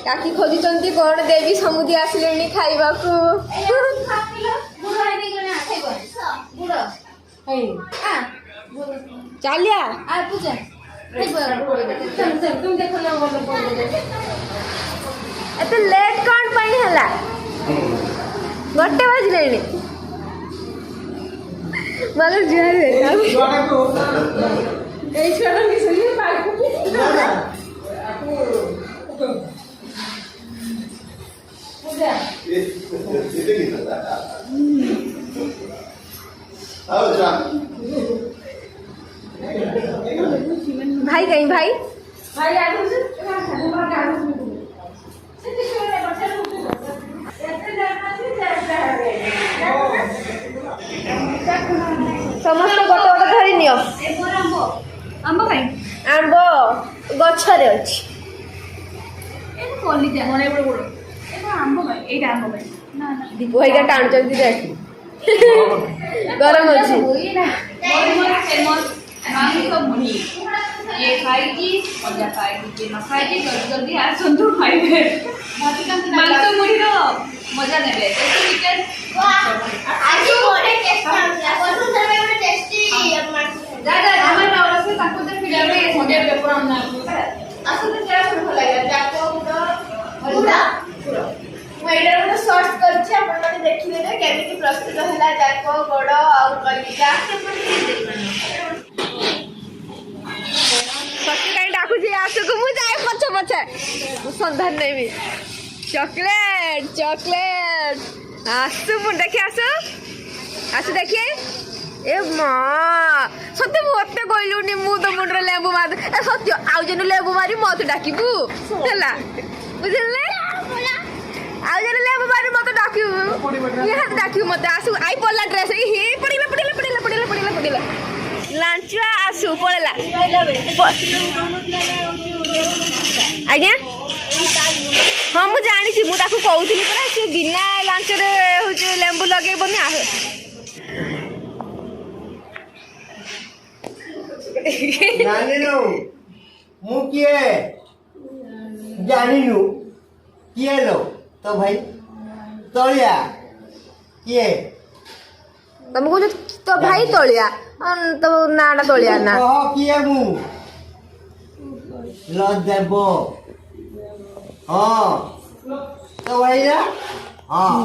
काकी खोजुचंती कौन देवी समुदी आसिलेनी खाइबा को चलिया एते लेट कौन पाई हला गोटे बजलेनी मगर जुहार बेटा ए छोरा की सुनी पाई भाई कहीं भाई समस्त गोटे गोटे धरी नियो आंब कहीं आंब गछरे अछि दीप भाई टाणुं देख गरम अच्छी ये खाएगी मजा खाएगी जे न खाएगी जल्दी जल्दी आसंतु खाइबे मांस मुढ़ी रो मजा नेबे टिकट आजी बड़े टेस्ट आउला कोन समय बड़े टेस्टी दादा हमर नाव से ताको ते फिल्म में होडे पेपर हम ना आसंतु तेरा सुन लागला जाको पूरा मैडम ने सर्च करछि अपन माने देखि लेबे केमिति प्रस्तुत होला जाको गोड़ और कलिजा आसु को जाए पछे पछे संधान नहीं भी चॉकलेट चॉकलेट आसु मु देखिए आसु देखिए ए मां सत्य मते कहलुनी मु तो मुंडरे लेबू मार ए सत्य आउ जनु लेबू मारी मत डाकिबू हैला बुझले आउ जनु लेबू मारी मत डाकिबू ये हाथ डाकिबू मत आसु आई पड़ला ड्रेस हे पड़िला लांचुआ आसु पड़ेला आज्ञा हाँ मुझे जानी मुझे कहूली परा सी बिना लांच लेंबू लगे जानिनु किए लो तो भाई तलिया किए तुम कह तो भाई तलिया तो नाटा तलिया ना किए मु ल देबो हाँ तो भाई ना हाँ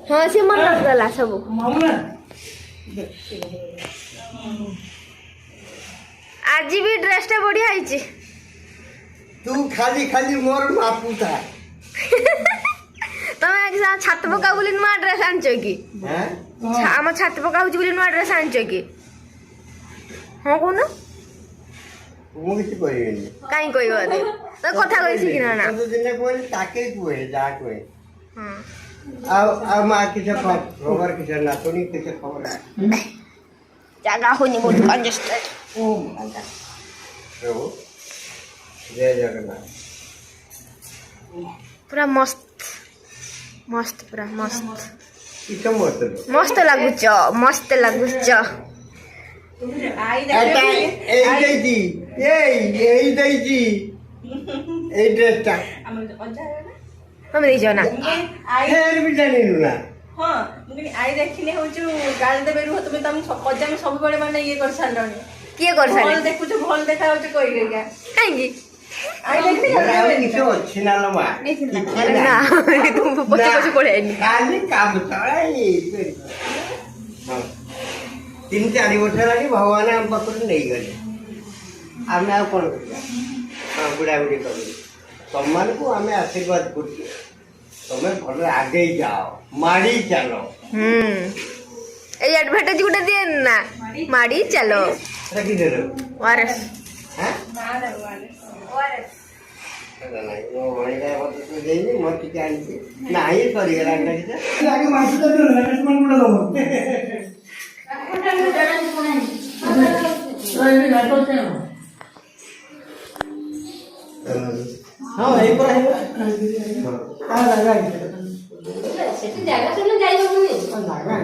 हाँ से मन रखला सब आज भी ड्रेस टा बढ़िया है तू खाली खाली मोर मापू था तमे छात पका बोली नुआ ड्रेस आनछ कि आम छात पका होची बोली नुआ ड्रेस आनछ कि हाँ कहून मु किसी कहबेनी काई कहबो दे तो कथा कहि कि ना तो दिने कोई ताके कोए जा कोए हां आ मा किसे खबर किसे ना तोनी किसे खबर जागा होनी मोर कंजेस्टेड ओ मागा प्रभु जय जगन्नाथ पूरा मस्त मस्त पूरा मस्त किसे मस्त मस्त लागुच आई देजी ए देजी ए ड्रेसटा हम दे जाना फेर भी जानी ना हां मुनी आई देखिले होचु गाल देबे रु तुम तम पजा में सब बड़े माने ये कर सारणी के कर सारणी भल देखु छ भल देखा होचु कोइ गया काहेंगी आई देखिले किसे अछि ना लो मा ना तुम पछे पछे पड़े आनी खाली काम तळाई 3-4 वर्ष लगी भगवान हम पकड़ नहीं गले आमे आ कोन करिया हां बुढ़ा बुढ़ी कर सम्मान को हमें आशीर्वाद करती तुम्हें भले आगे जाओ माड़ी चलो ए एडवर्टाइज गुटे दे ना माड़ी चलो रखी दे रो वारस हैं वारस नहीं वो वणीला मत तो देनी मत क्या नहीं सॉरी गला कि आगे मास तो रेस्टोरेंट गुडा दो हाँ यही पर है हाँ लगा है सेठी जागा से न जाई होनी लगा है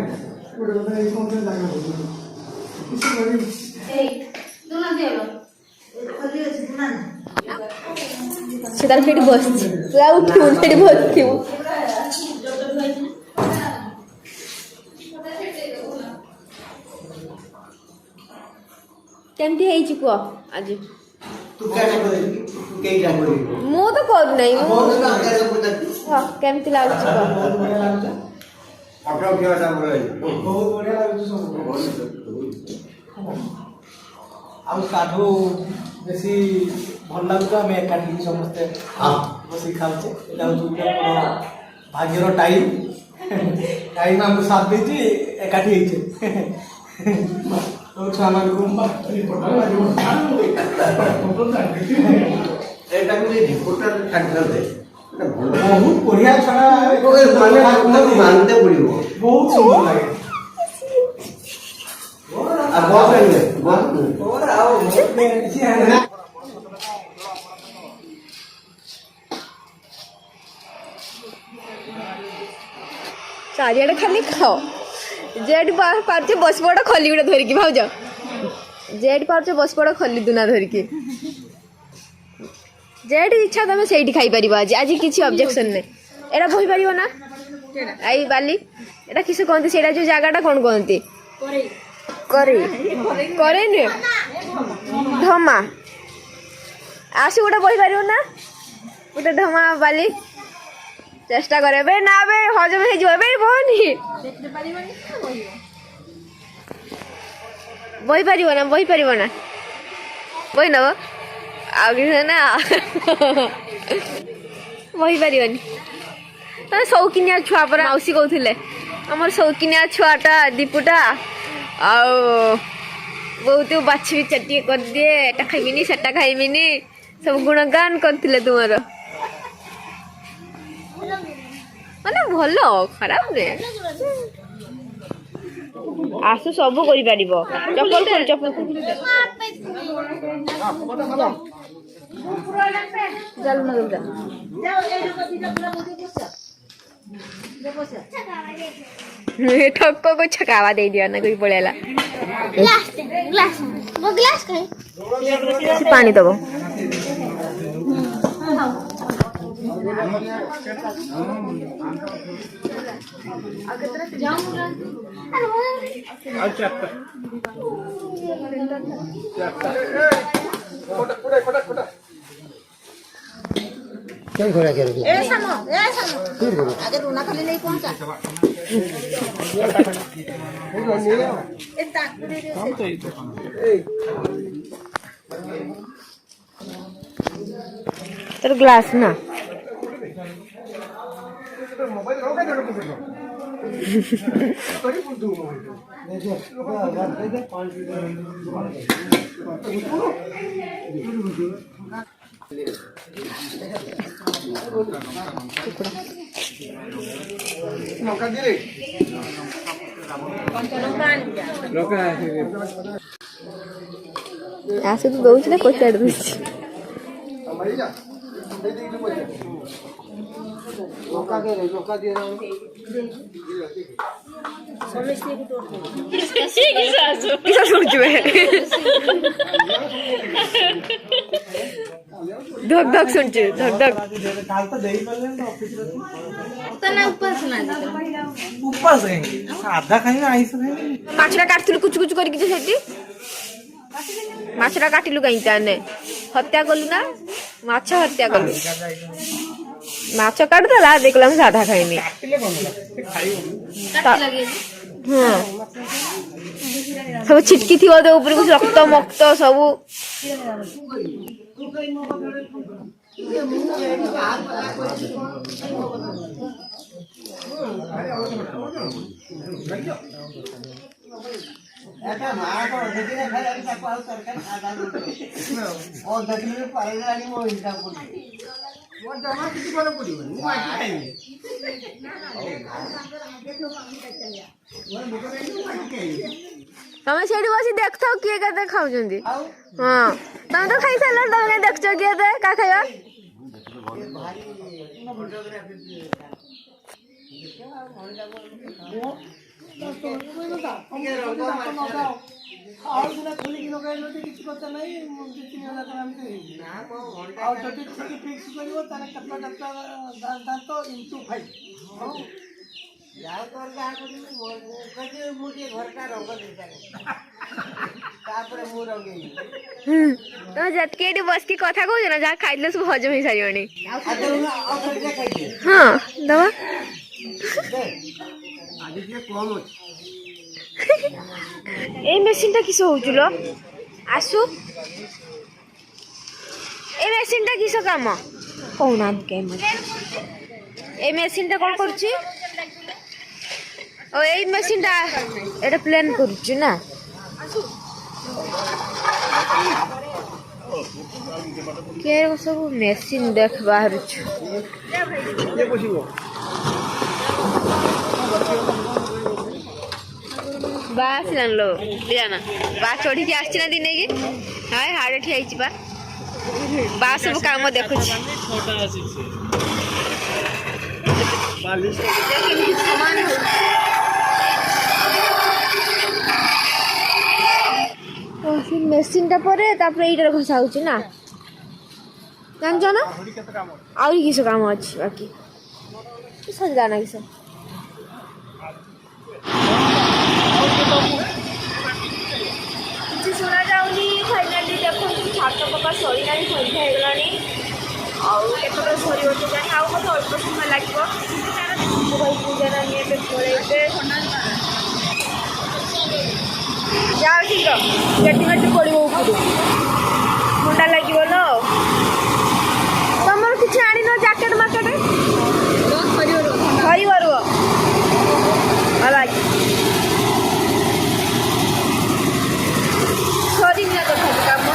गुडा तो एक कौन सा लगा बोलो किसी बड़ी ए दोना देलो खोली अछि ना ସେ ତାର ସେଇଠି ବସିଛି ତୁ ଆଉ ଉଠିବୁ ସେଇଠି ବସିଥିବୁ। କେମିତି ହେଇଛି କୁହ ଆଜି? ମୁଁ ତ କରୁନାହିଁ କେମିତି ଲାଗୁଛି କୁହ? ଆଉ ତାଠୁ ବେଶୀ ଭଲ ଲାଗୁଛି ଆମେ ଏକାଠି ସମସ୍ତେ ବସିକି ଖାଉଛେ। ଏଇଟା ହେଉଛି ଗୋଟେ ଆମର ଭାଗ୍ୟର ଟାଇମ୍ ଆମକୁ ସାଥ ଦେଇଛି ଏକାଠି ହେଇଛେ। ଛୁଆମାନଙ୍କୁ ବହୁତ ବଢିଆ ଛଡ଼ା ମାନିତେ ପଡ଼ିବ। ବହୁତ ସୁନ୍ଦର ଲାଗେ। ଚାରିଆଡ଼େ ଖାଲି ଖାଅ ଯେଠି ପାରୁଛ ବସି ପଡ଼ ଖଲି ଗୋଟେ ଧରିକି ଭାଉଜ ଯେଠି ପାରୁଛ ବସି ପଡ଼ ଖଲି ଦୁନା ଧରିକି ଯେଠି ଇଚ୍ଛା ତମେ ସେଇଠି ଖାଇପାରିବ। ଆଜି କିଛି ଅବଜେକ୍ସନ୍ ନାହିଁ। ଏଇଟା ବହି ପାରିବ ନା ଏଇ ବାଲି ଏଇଟା କିସ କହନ୍ତି ସେଇଟା ଯୋଉ ଜାଗାଟା କ'ଣ କହନ୍ତି? କରେଇ ନୁହେଁ ଢମା। ଆସି ଗୋଟେ ବହି ପାରିବ ନା ଗୋଟେ ଢମା ବାଲି? ଚେଷ୍ଟା କରେ ଏବେ ନା ଏବେ ହଜମ ହେଇଯିବ ଏବେ ବହନି ବହି ପାରିବ ନା ବହି ନବ ଆଉ କିଛି ନା ବହି ପାରିବନି। ତମେ ସୌକିନିଆ ଛୁଆ ପରା ମାଉସୀ କହୁଥିଲେ ଆମର ସୌକିନିଆ ଛୁଆଟା ଦୀପୁଟା ଆଉ ବହୁତ ବାଛି ଟିକେ କରିଦିଏ ଏଟା ଖାଇମିନି ସେଟା ଖାଇମିନି ସବୁ ଗୁଣଗାନ କରିଥିଲେ ତୁମର ମାନେ ଭଲ ଖରାପ ନୁହେଁ। ଆସୁ ସବୁ କରିପାରିବ। ଚପଲ ଠକ ଛକାवा दे दिया ना कोई पळेला पानी दबो आगे रोना खाली नहीं पहुंचा तर ग्लास ना आसे तो दौच ना कोचाड़ दौच धक धक सुनचे धक धक उपास साधा खाई आइस माछरा काटलु कुछ कुछ करके सेठी माछरा काटिलु कहीं ताने हत्या कलु ना माछ हत्या कलु माछ काट देला देखला हम साधा खाइनी हाँ सब छिटकी थी दे ऊपर कुछ रक्त मक्त सब तमें सेठी बसी देख था किए केते खाउछंदी हां तमें तो खाई सारल तमें देखछ किए ते का खाइबा ଆଉ ଦିନ ଖୋଲିକି ଲଗାଇଲେ କିଛି କଥା ନାହିଁ 2-3 ହଜାର ଟଙ୍କା ଭିତରେ ହେଇଯିବ। ନା ମୋ ଘଣ୍ଟା ଆଉ ଯଦି ଠିକ୍ ଫିକ୍ସ କରିବ ତାହେଲେ କେତେଟା ଦାନ୍ତ ଇଣ୍ଟୁ 5 ହଉ। ଯାହା କର ଯାହା କରିବି ମୁଁ ଟିକେ ଘରଟା ରଙ୍ଗ ଦେଇପାରେ ତାପରେ ମୁଁ ରଙ୍ଗେଇବି। ତମେ ଯେତିକି ଏଠି ବସିକି କଥା କହୁଛ ନା ଯାହା ଖାଇଥିଲେ ସବୁ ହଜମ ହେଇସାରିବଣି। ଆଉ ଥରେ ଟିକେ ଖାଇଦିଏ ହଁ ଦବା ଆଜି ଟିକେ କମ୍ ଅଛି। এই মেশিনটা কিস হচ্ছে লো আসু এই মেশিনটা কিস কাম কৌনা এই মেশিনটা কোন করছি ও এই মেশিনটা এটা প্লেন করছি না কে সবু মেশিন দেখ বাহারুଛୁ ବା ଆସିଲାଣି ଲୋ ଦିଆନା ବା ଚଢିକି ଆସିଛି ନା ଦିନେ କି ହାଏ ହାଡେ ଠିଆ ହେଇଛି ବା ସବୁ କାମ ଦେଖୁଛି ମେସିନଟା ପରେ ତାପରେ ଏଇଟାରେ ଘଷା ହଉଛି ନା ଜାଣିଛ ନା ଆହୁରି କିସ କାମ ଅଛି ବାକି ସରିଲା ନା କିସ କିଛି ଶୁଣାଯାଉନି ଫାଇନାଲି ଦେଖନ୍ତୁ ଛାତ ପକା ସରିଲାଣି ସନ୍ଧ୍ୟା ହେଇଗଲାଣି ଆଉ କେତେବେଳେ ସରିବ ତ ଜାଣି ଆଉ ମୋତେ ଅଳ୍ପ ସମୟ ଲାଗିବ ପୂଜାଟା ନିଏ ଏବେ ପଳେଇବେ ଯାଅ ଶୀଘ୍ର ଗେଟି ଗେଟି ପଡ଼ିବ ଉପରୁ ଥଣ୍ଡା ଲାଗିବ ଲୋ ତମର କିଛି ଆଣିନ ଜ୍ୟାକେଟ୍ ମାର୍କେଟ୍ ଧରିବ ରୁହ ସରିନି ତଥାପି କାମ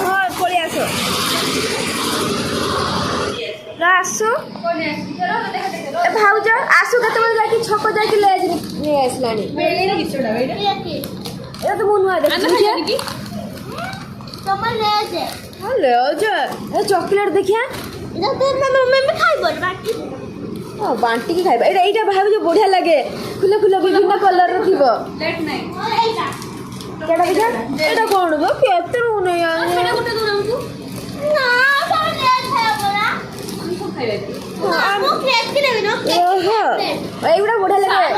ହଁ ପଳେଇ ଆସ ଆସୁ ଭାଉଜ ଆସୁ କେତେବେଳେ ଯାଇକି ଛକ ଯାଇକି ଲେଜ ନେଇ ଆସିଲାଣି ଏଟା ତ ମୁଁ ନୂଆ ଦେଖୁଛି ଚକୋଲେଟ ଦେଖିଆ ବାଣ୍ଟିକି ଖାଇବା ଏଇଟା ଏଇଟା ଭାବୁଛ ବଢିଆ ଲାଗେ ଫୁଲ ଫୁଲ ବିଭିନ୍ନ କଲରର ଥିବ କେଟା ଦେଖିଆ ଏଇଟା କଣ ବ କେତେ ନେଇ ଓହୋ ଏଇଗୁଡା ବଢିଆ ଲାଗେ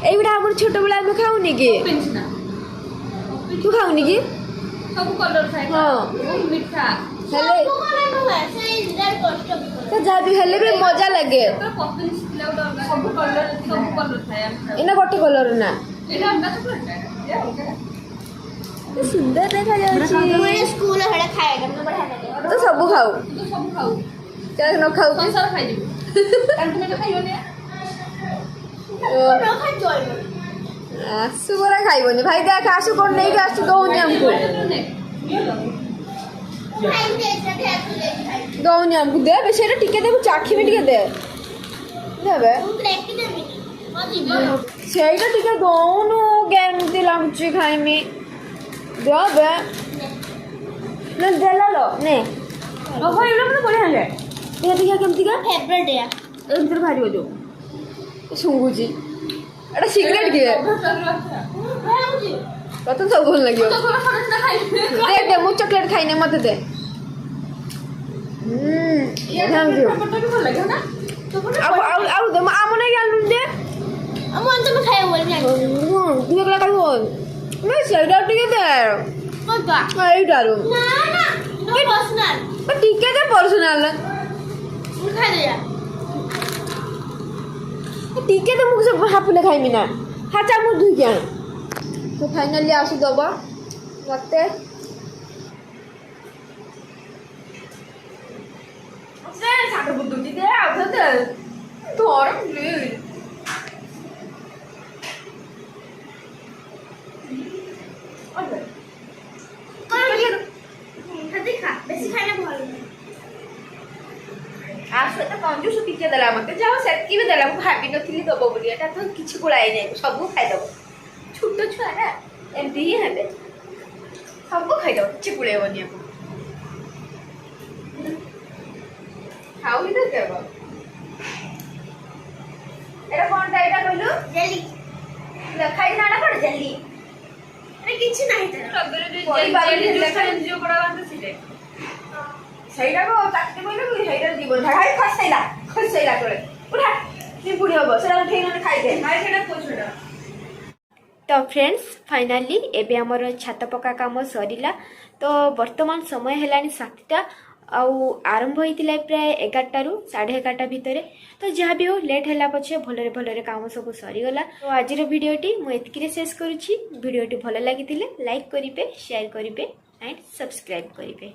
ଏଇଗୁଡା ଆମର ଛୋଟବେଳେ ଆମେ ଖାଉନି କି ତୁ ଖାଉନି କି ହଁ ହେଲେ ଯାହା ବି ହେଲେ ବି ମଜା ଲାଗେ ଏଇନା ଗୋଟେ କଲର ନା ସୁନ୍ଦର ଦେଖାଯାଉଛି ତ ସବୁ ଖାଉ ନ ଖାଉ ଆସୁ ପରା ଖାଇବନି ଭାଇ ଦେଖ ଆସୁ କଣ ନେଇକି ଆସୁ ଦଉନି ଆମକୁ ଦଉନି ଆମକୁ ଦେ ସେଇଟା ଟିକେ ଦେବୁ ଚାଖିବି ଟିକେ ଦେ ଦେବେ ସେଇଟା ଟିକେ ଦଉନୁ କେମିତି ଲାଗୁଛି ଖାଇମି ଦେବେ ନା ଦେଲା लो ନେ ଓହୋ ଏଇଟା ମାନେ ବଢିଆ ଲାଗେ ଟିକେ ଦେଖିଆ କେମିତିକା ଫେଭରେଟ୍ ଏ ଭିତରେ ବାହାରିବ ଯୋଉ ଶୁଙ୍ଗୁଛି ଏଟା ସିକ୍ରେଟ୍ କିଏ ତତେ ସବୁ ଭଲ ଲାଗିବ ଦେ ଦେ ମୁଁ ଚକୋଲେଟ୍ ଖାଇନି ମତେ ଦେ ଆଉ ଦେ ଆମ ନାଇଁ ଆଲୁ ଦେ ସେଇଟା ଟିକେ ଦେ ଏଇଟାରୁ ଟିକେ ଦେ ପର୍ସନାଲ ଟିକେ ତ ମୁଁ ସବୁ ହାପୁଲେ ଖାଇମି ନା ହାଚା ମୁଁ ଧୁଇକି ଆଣ ତ ଫାଇନାଲି ଆସୁ ଦବ ମତେ ଶାଗ ବୁଦୁଛି ଦେ ଆଉ ଦେ ଧର ପ୍ଲିଜ ଆସେ କଞ୍ଜୁସ ଟିକେ ଦେଲା ମତେ ଯାଉ ସେତିକି ବି ଦେଲା ମୁଁ ଭାବି ନଥିଲି ଦବ ବୋଲି ଏଟା ତ କିଛି ଗୋଳାଇ ନାହିଁ ସବୁ ଖାଇଦବ ଛୋଟ ଛୁଆ ନା ଏମିତି ହିଁ ହେବେ ସବୁ ଖାଇଦବ କିଛି ଗୋଳେଇବନି ଆପଣ ଖାଉ ବି ତ ଦେବ ଏଟା କଣଟା ଏଇଟା କହିଲୁ ଖାଇ ନା କଣ ଜଲ୍ଦି ଆରେ କିଛି ନାହିଁ ତାର ଷ୍ଟ୍ରବେରୀ ପରିବାର ଜେଲି ବି ଜୁସ୍ ହେଲେ ଏନଜିଓ ପଡାବାନ୍ତ ସିଲେ ସେଇଟାକୁ କାଟି କହିଲେ ସେଇଟା ଜୀବନ ହାଇ ଖସେଇଲା ତଳେ ଉଠା ପିମ୍ପୁଡ଼ି ହବ ସେଟା ଉଠେଇ ନହେଲେ ଖାଇଦେ ଭାଇ ସେଟା ପଛଟା ତ ଫ୍ରେଣ୍ଡସ୍ ଫାଇନାଲି ଏବେ ଆମର ଛାତ ପକା କାମ ସରିଲା ତ ବର୍ତ୍ତମାନ ସମୟ ହେଲାଣି 7ଟା ଆଉ ଆରମ୍ଭ ହେଇଥିଲା ପ୍ରାୟ 11ଟାରୁ 11:30 ଭିତରେ ତ ଯାହା ବି ହଉ ଲେଟ୍ ହେଲା ପଛେ ଭଲରେ ଭଲରେ କାମ ସବୁ ସରିଗଲା ତ ଆଜିର ଭିଡ଼ିଓଟି ମୁଁ ଏତିକିରେ ଶେଷ କରୁଛି ଭିଡ଼ିଓଟି ଭଲ ଲାଗିଥିଲେ ଲାଇକ୍ କରିବେ ସେୟାର କରିବେ ଆଣ୍ଡ ସବସ୍କ୍ରାଇବ୍ କରିବେ।